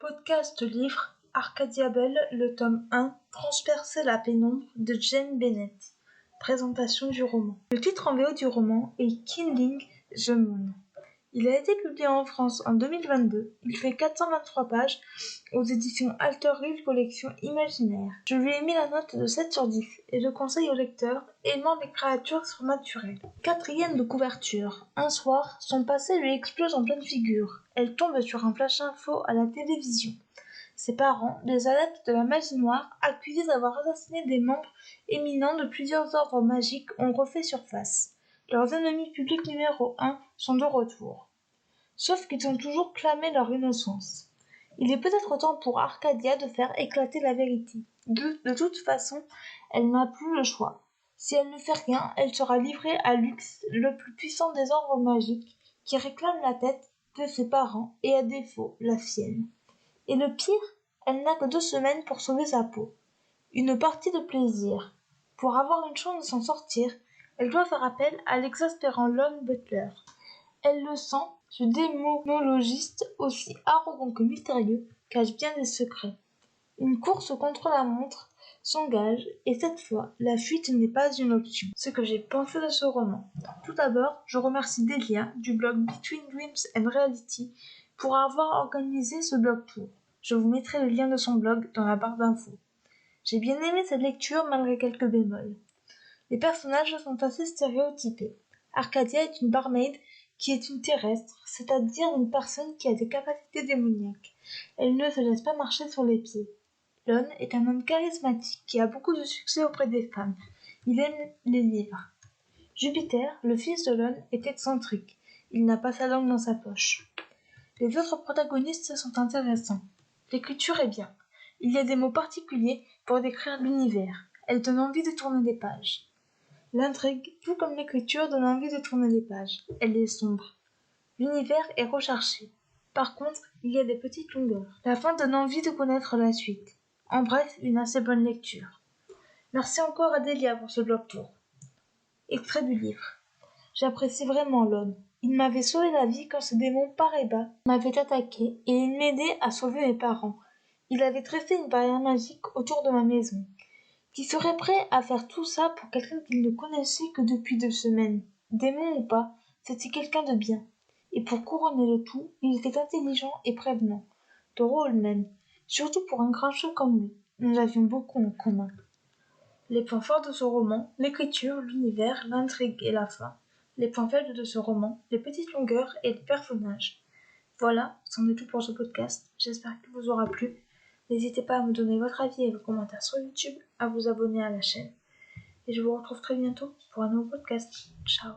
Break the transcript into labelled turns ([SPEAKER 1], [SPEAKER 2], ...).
[SPEAKER 1] Podcast livre Arcadia Bell, le tome 1, Transpercer la pénombre de Jane Bennett. Présentation du roman. Le titre en VO du roman est Kindling the Moon. Il a été publié en France en 2022. Il fait 423 pages aux éditions Alter Rilke Collection Imaginaire. Je lui ai mis la note de 7 sur 10 et je conseille au lecteur aimant les créatures surnaturelles. Quatrième de couverture. Un soir, son passé lui explose en pleine figure. Elle tombe sur un flash info à la télévision. Ses parents, des adeptes de la magie noire, accusés d'avoir assassiné des membres éminents de plusieurs ordres magiques, ont refait surface. Leurs ennemis publics numéro 1 sont de retour. Sauf qu'ils ont toujours clamé leur innocence. Il est peut-être temps pour Arcadia de faire éclater la vérité. De toute façon, elle n'a plus le choix. Si elle ne fait rien, elle sera livrée à Lux, le plus puissant des ordres magiques, qui réclame la tête de ses parents et à défaut la sienne. Et le pire, elle n'a que 2 semaines pour sauver sa peau. Une partie de plaisir. Pour avoir une chance de s'en sortir, elle doit faire appel à l'exaspérant Lon Butler. Elle le sent, ce démonologiste aussi arrogant que mystérieux cache bien des secrets. Une course contre la montre s'engage et cette fois, la fuite n'est pas une option. Ce que j'ai pensé de ce roman. Tout d'abord, je remercie Delia du blog Between Dreams and Reality pour avoir organisé ce blog tour. Je vous mettrai le lien de son blog dans la barre d'infos. J'ai bien aimé cette lecture malgré quelques bémols. Les personnages sont assez stéréotypés. Arcadia est une barmaid qui est une terrestre, c'est-à-dire une personne qui a des capacités démoniaques. Elle ne se laisse pas marcher sur les pieds. Lon est un homme charismatique qui a beaucoup de succès auprès des femmes. Il aime les livres. Jupiter, le fils de Lon, est excentrique. Il n'a pas sa langue dans sa poche. Les autres protagonistes sont intéressants. L'écriture est bien. Il y a des mots particuliers pour décrire l'univers. Elle donne envie de tourner les pages. L'intrigue, tout comme l'écriture, donne envie de tourner les pages. Elle est sombre. L'univers est recherché. Par contre, il y a des petites longueurs. La fin donne envie de connaître la suite. En bref, une assez bonne lecture. Merci encore à Delia pour ce blog tour. Extrait du livre. J'apprécie vraiment Lon. Il m'avait sauvé la vie quand ce démon Pareba m'avait attaqué et il m'aidait à sauver mes parents. Il avait dressé une barrière magique autour de ma maison. Qui serait prêt à faire tout ça pour quelqu'un qu'il ne connaissait que depuis 2 semaines. Démon ou pas, c'était quelqu'un de bien. Et pour couronner le tout, il était intelligent et prévenant. Drôle même, surtout pour un grincheux comme lui. Nous avions beaucoup en commun. Les points forts de ce roman, l'écriture, l'univers, l'intrigue et la fin. Les points faibles de ce roman, les petites longueurs et les personnages. Voilà, c'en est tout pour ce podcast. J'espère qu'il vous aura plu. N'hésitez pas à me donner votre avis et vos commentaires sur YouTube, à vous abonner à la chaîne. Et je vous retrouve très bientôt pour un nouveau podcast. Ciao.